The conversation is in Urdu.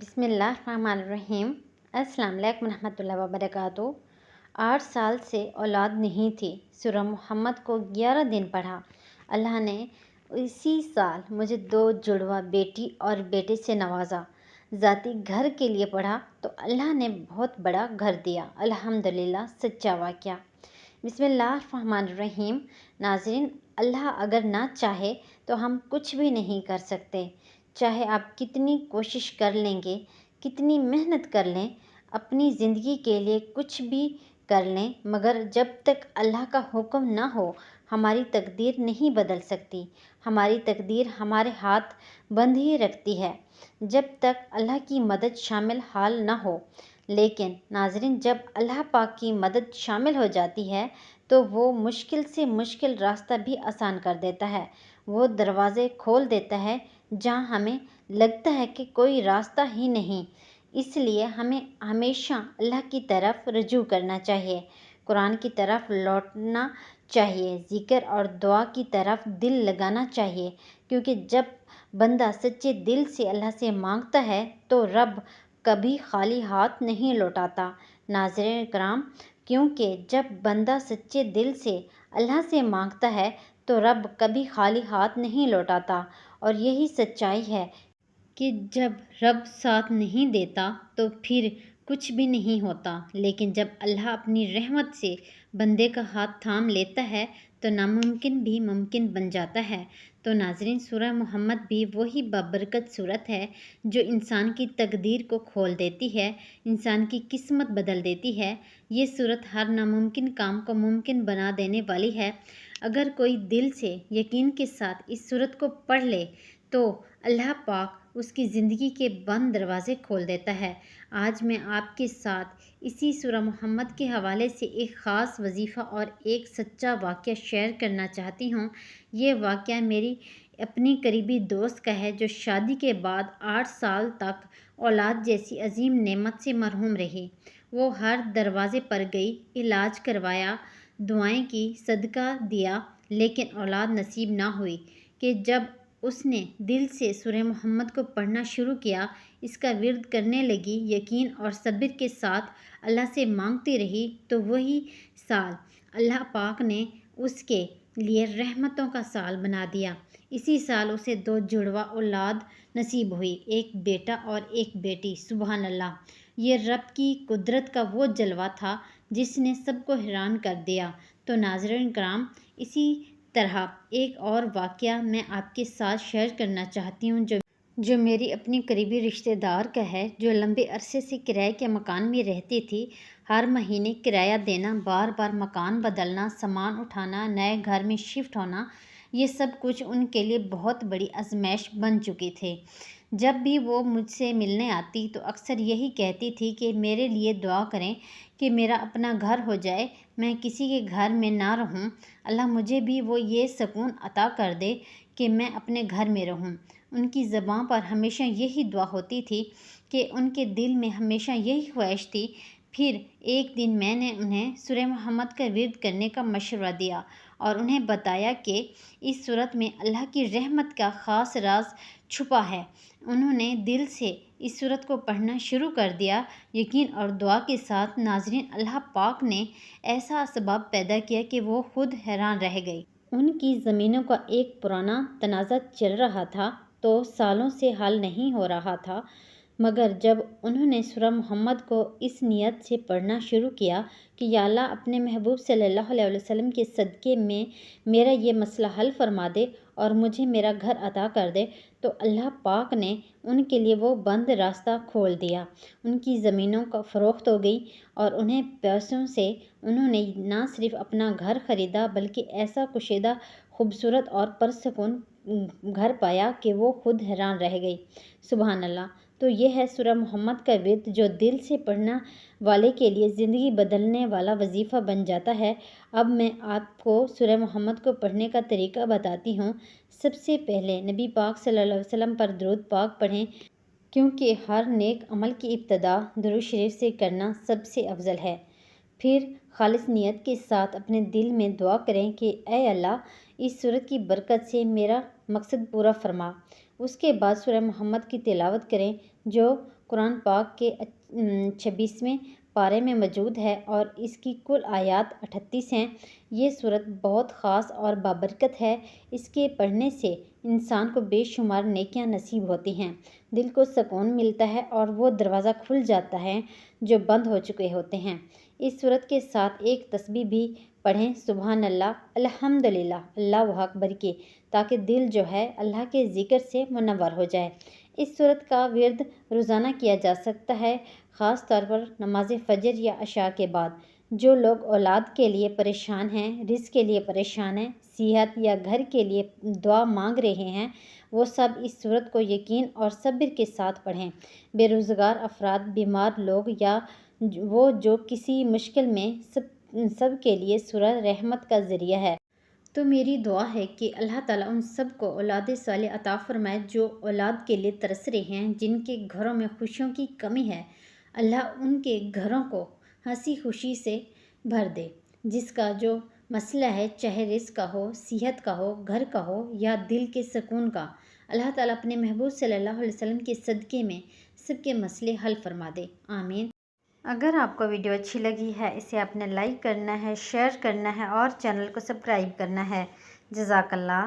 بسم اللہ الرحمن الرحیم۔ السلام علیکم ورحمۃ اللہ وبرکاتہ۔ 8 سال سے اولاد نہیں تھی۔ سورہ محمد کو 11 دن پڑھا۔ اللہ نے اسی سال مجھے 2 جڑواں بیٹی اور بیٹے سے نوازا۔ ذاتی گھر کے لیے پڑھا تو اللہ نے بہت بڑا گھر دیا۔ الحمدللہ سچا واقعہ۔ بسم اللہ الرحمن الرحیم۔ ناظرین، اللہ اگر نہ چاہے تو ہم کچھ بھی نہیں کر سکتے۔ چاہے آپ کتنی کوشش کر لیں گے، کتنی محنت کر لیں، اپنی زندگی کے لیے کچھ بھی کر لیں، مگر جب تک اللہ کا حکم نہ ہو ہماری تقدیر نہیں بدل سکتی۔ ہماری تقدیر ہمارے ہاتھ بند ہی رکھتی ہے جب تک اللہ کی مدد شامل حال نہ ہو۔ لیکن ناظرین، جب اللہ پاک کی مدد شامل ہو جاتی ہے تو وہ مشکل سے مشکل راستہ بھی آسان کر دیتا ہے۔ وہ دروازے کھول دیتا ہے جہاں ہمیں لگتا ہے کہ کوئی راستہ ہی نہیں۔ اس لیے ہمیں ہمیشہ اللہ کی طرف رجوع کرنا چاہیے، قرآن کی طرف لوٹنا چاہیے، ذکر اور دعا کی طرف دل لگانا چاہیے، کیونکہ جب بندہ سچے دل سے اللہ سے مانگتا ہے تو رب کبھی خالی ہاتھ نہیں لوٹاتا۔ ناظرین کرام، کیونکہ جب بندہ سچے دل سے اللہ سے مانگتا ہے تو رب کبھی خالی ہاتھ نہیں لوٹاتا، اور یہی سچائی ہے کہ جب رب ساتھ نہیں دیتا تو پھر کچھ بھی نہیں ہوتا، لیکن جب اللہ اپنی رحمت سے بندے کا ہاتھ تھام لیتا ہے تو ناممکن بھی ممکن بن جاتا ہے۔ تو ناظرین، سورہ محمد بھی وہی بابرکت سورت ہے جو انسان کی تقدیر کو کھول دیتی ہے، انسان کی قسمت بدل دیتی ہے۔ یہ سورت ہر ناممکن کام کو ممکن بنا دینے والی ہے۔ اگر کوئی دل سے یقین کے ساتھ اس سورت کو پڑھ لے تو اللہ پاک اس کی زندگی کے بند دروازے کھول دیتا ہے۔ آج میں آپ کے ساتھ اسی سورہ محمد کے حوالے سے ایک خاص وظیفہ اور ایک سچا واقعہ شیئر کرنا چاہتی ہوں۔ یہ واقعہ میری اپنی قریبی دوست کا ہے جو شادی کے بعد 8 سال تک اولاد جیسی عظیم نعمت سے محروم رہی۔ وہ ہر دروازے پر گئی، علاج کروایا، دعائیں کی، صدقہ دیا، لیکن اولاد نصیب نہ ہوئی کہ جب اس نے دل سے سورہ محمد کو پڑھنا شروع کیا، اس کا ورد کرنے لگی، یقین اور صبر کے ساتھ اللہ سے مانگتی رہی، تو وہی سال اللہ پاک نے اس کے لیے رحمتوں کا سال بنا دیا۔ اسی سال اسے 2 جڑواں اولاد نصیب ہوئی، ایک بیٹا اور ایک بیٹی۔ سبحان اللہ! یہ رب کی قدرت کا وہ جلوہ تھا جس نے سب کو حیران کر دیا۔ تو ناظرین کرام، اسی طرح ایک اور واقعہ میں آپ کے ساتھ شیئر کرنا چاہتی ہوں جو میری اپنی قریبی رشتہ دار کا ہے، جو لمبے عرصے سے کرائے کے مکان میں رہتی تھی۔ ہر مہینے کرایہ دینا، بار بار مکان بدلنا، سامان اٹھانا، نئے گھر میں شفٹ ہونا، یہ سب کچھ ان کے لیے بہت بڑی آزمائش بن چکی تھی۔ جب بھی وہ مجھ سے ملنے آتی تو اکثر یہی کہتی تھی کہ میرے لیے دعا کریں کہ میرا اپنا گھر ہو جائے، میں کسی کے گھر میں نہ رہوں، اللہ مجھے بھی وہ یہ سکون عطا کر دے کہ میں اپنے گھر میں رہوں۔ ان کی زبان پر ہمیشہ یہی دعا ہوتی تھی کہ ان کے دل میں ہمیشہ یہی خواہش تھی۔ پھر ایک دن میں نے انہیں سورہ محمد کا ورد کرنے کا مشورہ دیا اور انہیں بتایا کہ اس سورت میں اللہ کی رحمت کا خاص راز چھپا ہے۔ انہوں نے دل سے اس سورت کو پڑھنا شروع کر دیا، یقین اور دعا کے ساتھ۔ ناظرین، اللہ پاک نے ایسا اسباب پیدا کیا کہ وہ خود حیران رہ گئی۔ ان کی زمینوں کا ایک پرانا تنازع چل رہا تھا تو سالوں سے حل نہیں ہو رہا تھا، مگر جب انہوں نے سورہ محمد کو اس نیت سے پڑھنا شروع کیا کہ یا اللہ اپنے محبوب صلی اللہ علیہ وسلم کے صدقے میں میرا یہ مسئلہ حل فرما دے اور مجھے میرا گھر عطا کر دے، تو اللہ پاک نے ان کے لیے وہ بند راستہ کھول دیا۔ ان کی زمینوں کا فروخت ہو گئی اور انہیں پیسوں سے انہوں نے نہ صرف اپنا گھر خریدا بلکہ ایسا کشیدہ، خوبصورت اور پرسکون گھر پایا کہ وہ خود حیران رہ گئی۔ سبحان اللہ! تو یہ ہے سورہ محمد کا ورد جو دل سے پڑھنے والے کے لیے زندگی بدلنے والا وظیفہ بن جاتا ہے۔ اب میں آپ کو سورہ محمد کو پڑھنے کا طریقہ بتاتی ہوں۔ سب سے پہلے نبی پاک صلی اللہ علیہ وسلم پر درود پاک پڑھیں، کیونکہ ہر نیک عمل کی ابتدا درود شریف سے کرنا سب سے افضل ہے۔ پھر خالص نیت کے ساتھ اپنے دل میں دعا کریں کہ اے اللہ، اس سورت کی برکت سے میرا مقصد پورا فرما۔ اس کے بعد سورہ محمد کی تلاوت کریں جو قرآن پاک کے 26ویں پارے میں موجود ہے اور اس کی کل آیات 38 ہیں۔ یہ سورت بہت خاص اور بابرکت ہے۔ اس کے پڑھنے سے انسان کو بے شمار نیکیاں نصیب ہوتی ہیں، دل کو سکون ملتا ہے اور وہ دروازہ کھل جاتا ہے جو بند ہو چکے ہوتے ہیں۔ اس سورت کے ساتھ ایک تسبیح بھی پڑھیں، سبحان اللہ، الحمدللہ، اللہ اکبر کی، تاکہ دل جو ہے اللہ کے ذکر سے منور ہو جائے۔ اس سورت کا ورد روزانہ کیا جا سکتا ہے، خاص طور پر نماز فجر یا عشاء کے بعد۔ جو لوگ اولاد کے لیے پریشان ہیں، رزق کے لیے پریشان ہیں، صحت یا گھر کے لیے دعا مانگ رہے ہیں، وہ سب اس سورت کو یقین اور صبر کے ساتھ پڑھیں۔ بے روزگار افراد، بیمار لوگ یا وہ جو کسی مشکل میں، سب کے لیے سورہ رحمت کا ذریعہ ہے۔ تو میری دعا ہے کہ اللہ تعالیٰ ان سب کو اولاد صالح عطا فرمائے جو اولاد کے لیے ترس رہے ہیں، جن کے گھروں میں خوشیوں کی کمی ہے۔ اللہ ان کے گھروں کو ہنسی خوشی سے بھر دے۔ جس کا جو مسئلہ ہے، چاہے رزق کا ہو، صحت کا ہو، گھر کا ہو یا دل کے سکون کا، اللہ تعالیٰ اپنے محبوب صلی اللہ علیہ وسلم کے صدقے میں سب کے مسئلے حل فرما دے، آمین۔ اگر آپ کو ویڈیو اچھی لگی ہے، اسے آپ نے لائک کرنا ہے، شیئر کرنا ہے اور چینل کو سبسکرائب کرنا ہے۔ جزاک اللہ۔